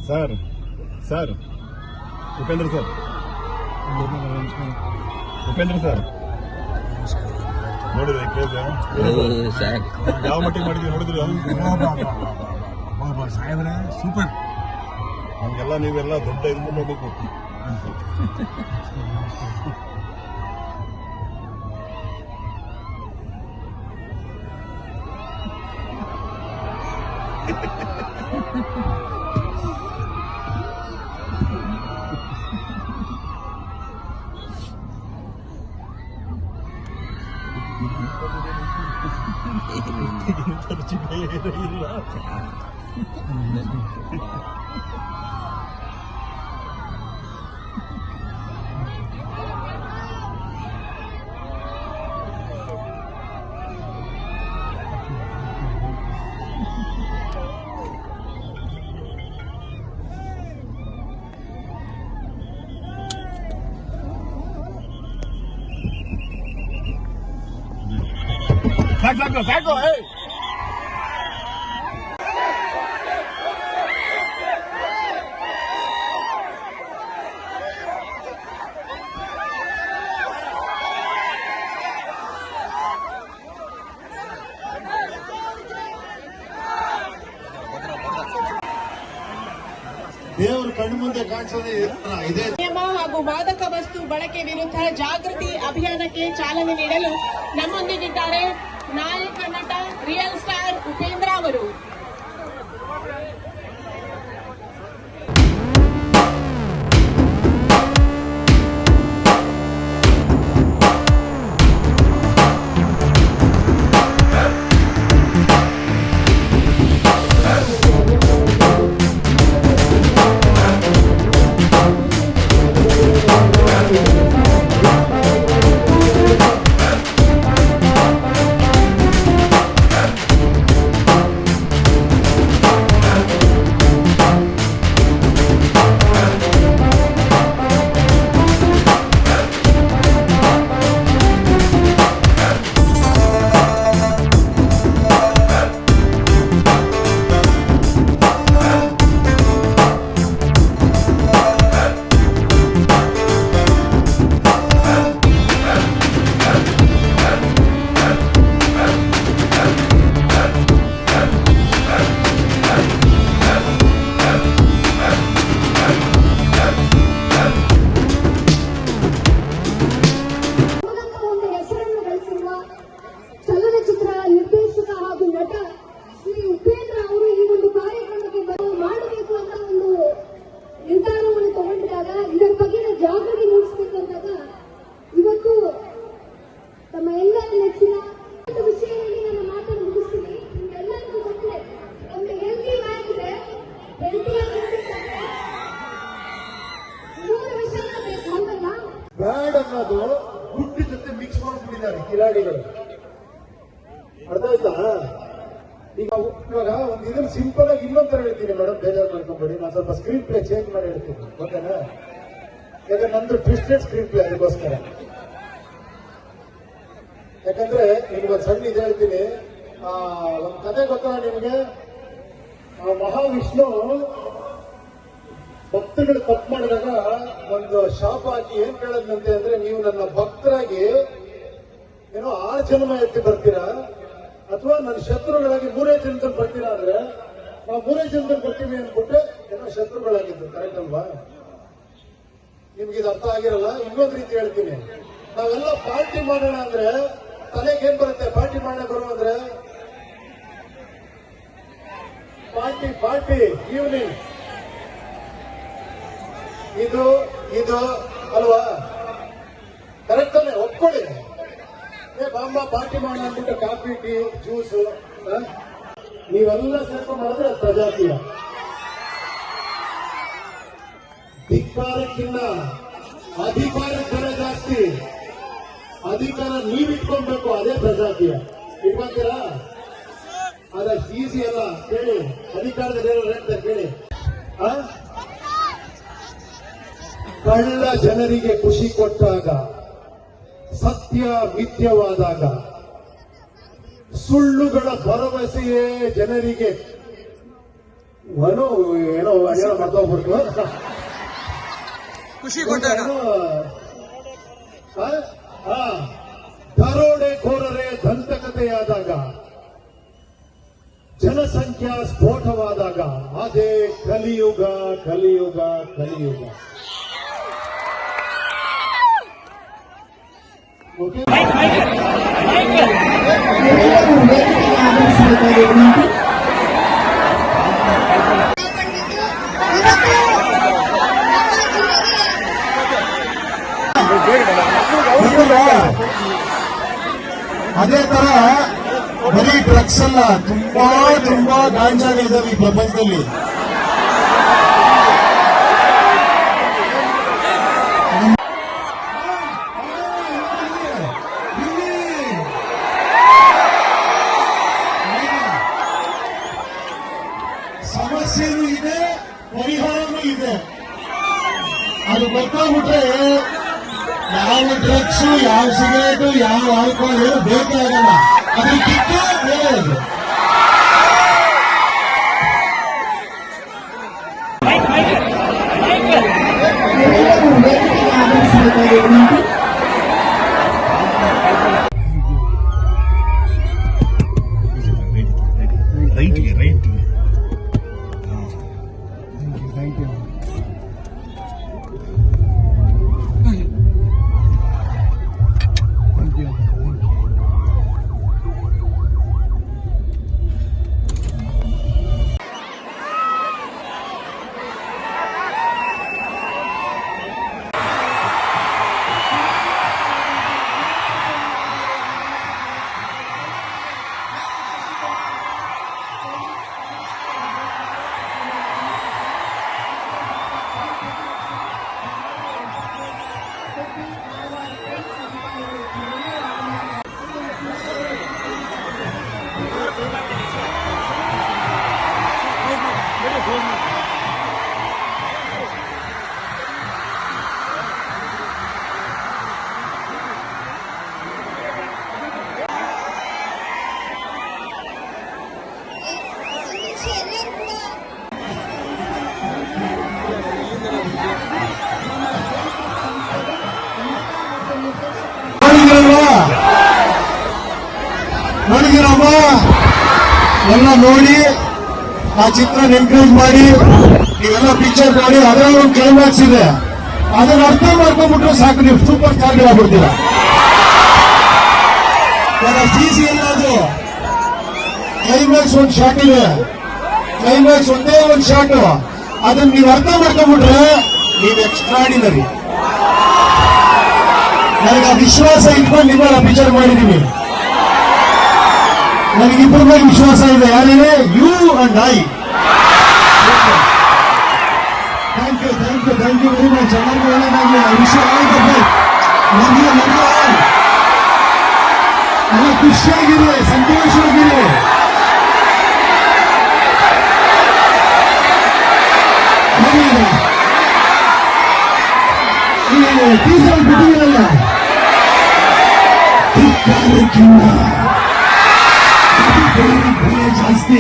Sir sir Upendra sir Upendra sir ನೋಡಿದ್ರೆ ಕೇಳಿದ ಯಾವ ಮಟ್ಟಿಗೆ ಮಾಡಿದ್ವಿ ನೋಡಿದ್ರು ಸಾಹೇಬ್ರೆ ಸೂಪರ್. ನಮ್ಗೆಲ್ಲ ನೀವೆಲ್ಲ ದೊಡ್ಡ ಇದು ಹೋಗ್ಬೇಕು. ಇಲ್ಲ ಸಾಕು ಸಾಕು. ದೇವರ ಕಣ್ಣು ಮುಂದೆ ಕಾಣಿಸೋದೇ ಇದೆ. ನಿಯಮ ಹಾಗೂ ಮಾದಕ ವಸ್ತು ಬಳಕೆ ವಿರುದ್ಧ ಜಾಗೃತಿ ಅಭಿಯಾನಕ್ಕೆ ಚಾಲನೆ ನೀಡಲು ನಮ್ಮೊಂದಿಗಿದ್ದಾರೆ ನಾಯಕ ನಟ ರಿಯಲ್ ಸ್ಟಾರ್ ಉಪೇಂದ್ರ ಅವರು. ಬ್ಯಾಡ್ ಅನ್ನೋದು ಗುಡ್ಡಿ ಜೊತೆ ಮಿಕ್ಸ್ ಮಾಡ್ಬಿಟ್ಟಿದ್ದಾರೆ ಕಿಲಾಡಿಗಳು. ಅರ್ಥ ಆಯ್ತಾ? ಈಗ ಇವಾಗ ಒಂದು ಇದನ್ನ ಸಿಂಪಲ್ ಆಗಿ ಇನ್ನೊಂಥರ ಹೇಳ್ತೀನಿ ಮೇಡಮ್, ಬೇಜಾರು ಮಾಡ್ಕೊಂಬೇಡಿ. ನಾನು ಸ್ವಲ್ಪ ಸ್ಕ್ರೀನ್ ಪ್ಲೇ ಚೇಂಜ್ ಮಾಡಿ ಹೇಳ್ತೀನಿ, ಓಕೆನಾ? ಯಾಕಂದ್ರೆ ನಂದು ಟ್ವಿಸ್ಟೆಡ್ ಸ್ಕ್ರೀನ್ ಪ್ಲೇ, ಅದಕ್ಕೋಸ್ಕರ. ಯಾಕಂದ್ರೆ ನಿಮ್ಗೊಂದು ಸಣ್ಣ ಇದು ಹೇಳ್ತೀನಿ. ಒಂದು ಕತೆ ಗೊತ್ತಾ ನಿಮಗೆ? ಮಹಾವಿಷ್ಣು ಭಕ್ತಗಳು ತಪ್ಪು ಮಾಡಿದಾಗ ಒಂದು ಶಾಪ ಹಾಕಿ ಏನ್ ಕೇಳದಂತೆ ಅಂದ್ರೆ, ನೀವು ನನ್ನ ಭಕ್ತರಾಗಿ ಏನೋ 6 ಜನ್ಮ ಎತ್ತಿ ಬರ್ತೀರಾ, ಅಥವಾ ನನ್ನ ಶತ್ರುಗಳಾಗಿ 3 ಜನ್ಮದಲ್ಲಿ ಬರ್ತೀರಾ ಅಂದ್ರೆ ನಾವು 3 ಜನ್ಮದಲ್ಲಿ ಬರ್ತೀವಿ ಅಂದ್ಬಿಟ್ರೆ ಏನೋ ಶತ್ರುಗಳಾಗಿದ್ದು. ಕರೆಕ್ಟ್ ಅಲ್ವಾ? ನಿಮ್ಗಿದು ಅರ್ಥ ಆಗಿರಲ್ಲ. ಇನ್ನೊಂದು ರೀತಿ ಹೇಳ್ತೀನಿ. ನಾವೆಲ್ಲ ಪಾರ್ಟಿ ಮಾಡೋಣ ಅಂದ್ರೆ ತಲೆಗೆ ಏನ್ ಬರುತ್ತೆ? ಪಾರ್ಟಿ ಮಾಡೋಣ ಬರುವ ಅಂದ್ರೆ ಪಾರ್ಟಿ ಈವ್ನಿಂಗ್ ಇದು ಇದು ಅಲ್ವಾ? ಕರೆಕ್ಟ್ ಅಲ್ಲೇ? ಒಪ್ಕೊಳ್ಳಿ. ಬಾಂಬ ಪಾರ್ಟಿ ಮಾಡೋಣ ಅಂದ್ಬಿಟ್ಟು ಕಾಫಿ ಟೀ ಜ್ಯೂಸು ನೀವೆಲ್ಲ ಸೇರ್ಕೊಂಡು ಮಾಡಿದ್ರೆ ಪ್ರಜಾಕೀಯ. ಧಿಕ್ಕಾರಕ್ಕಿನ್ನ ಅಧಿಕಾರಕ್ಕೆ ಬೆಲೆ ಜಾಸ್ತಿ. ಅಧಿಕಾರ ನೀವಿಟ್ಕೊಳ್ಬೇಕು, ಅದೇ ಪ್ರಜಾಕೀಯ. ಇಟ್ಕೊಂತೀರಾ? ಅದಷ್ಟು ಈಸಿ ಅಲ್ಲ. ಕೇಳಿ, ಅಧಿಕಾರದ ಹೇಳ್ತಾರೆ ಕೇಳಿ. ಕಳ್ಳ ಜನರಿಗೆ ಖುಷಿ ಕೊಟ್ಟಾಗ, ಸತ್ಯ ಮಿಥ್ಯವಾದಾಗ, ಸುಳ್ಳುಗಳ ಭರವಸೆಯೇ ಜನರಿಗೆ ಏನೋ ಏನೋ ಮರ್ತೋಗ್ಬಿಡ್ತು. ಖುಷಿ ಕೊಟ್ಟಾಗ ದರೋಡೆಕೋರರೇ ದಂತಕತೆಯಾದಾಗ, ಜನಸಂಖ್ಯಾ ಸ್ಫೋಟವಾದಾಗ ಅದೇ ಕಲಿಯುಗ ಕಲಿಯುಗ ಕಲಿಯುಗ. ಓಕೆ, ಅದೇ ತರ ಬರೀ ಡ್ರಗ್ಸ್ ಅಲ್ಲ, ತುಂಬಾ ತುಂಬಾ ಗಾಂಜಾಗಳಿದಾವೆ ಈ ಪ್ರಪಂಚದಲ್ಲಿ. ಸಮಸ್ಯೆನೂ ಇದೆ, ಪರಿಹಾರನೂ ಇದೆ. ಅದು ಗೊತ್ತಾಗ್ಬಿಟ್ರೆ ಯಾವ ಡ್ರಗ್ಸ್, ಯಾವ ಸಿಗರೇಟು, ಯಾವ ಆಲ್ಕೋಹಾಲ್ ಏನು ಬೇಕೇ ಆಗಲ್ಲ. ಅದ್ರ ಕಿಕ್ಕೇ ಬೇರೆ ಅದು. ರೈಟ್ಗೆ ರೈಟ್. ನೋಡಿದಿರಮ್ಮ, ಎಲ್ಲ ನೋಡಿ ಆ ಚಿತ್ರ ಎನ್ಕರೇಜ್ ಮಾಡಿ, ನೀವೆಲ್ಲ ಪಿಕ್ಚರ್ ಮಾಡಿ. ಅದರಲ್ಲಿ ಒಂದು ಕ್ಲೈಮ್ಯಾಕ್ಸ್ ಇದೆ, ಅದನ್ನ ಅರ್ಥ ಮಾಡ್ಕೊಂಡ್ಬಿಟ್ರೆ ಸಾಕು, ನೀವು ಸೂಪರ್ ಸ್ಟಾರ್ ಆಗ್ಬಿಡ್ತೀರ. ಟಿಸಿ ಎಲ್ಲಾದ್ರು ಕ್ಲೈಮ್ಯಾಕ್ಸ್ ಒಂದು ಶಾಟ್ ಇದೆ, ಕ್ಲೈಮ್ಯಾಕ್ಸ್ ಒಂದೇ ಒಂದು ಶಾಟ್, ಅದನ್ನ ನೀವು ಅರ್ಥ ಮಾಡ್ಕೊಂಡ್ಬಿಟ್ರೆ ನೀವು ಎಕ್ಸ್ಟ್ರಾಡಿನರಿ. ನನಗೆ ಆ ವಿಶ್ವಾಸ ಇಟ್ಕೊಂಡು ನಿಮ್ಮನ್ನ ಪಿಕ್ಚರ್ ಮಾಡಿದೀನಿ. ನನಗಿಬ್ಬರ ಮೇಲೆ ವಿಶ್ವಾಸ ಇದೆ. ಯಾರೇನೆ? You and I. Thank you very much. ಚೆನ್ನಾಗಿ ಒಳ್ಳೆದಾಗಲಿ. ವಿಷಯ ಎಲ್ಲ ಖುಷಿಯಾಗಿರಿ, ಸಂತೋಷವಾಗಿರಿ. ಈ ಟೀಸರ್ ಬಿಟ್ಟಿರಲ್ಲ, ಜಾಸ್ತಿ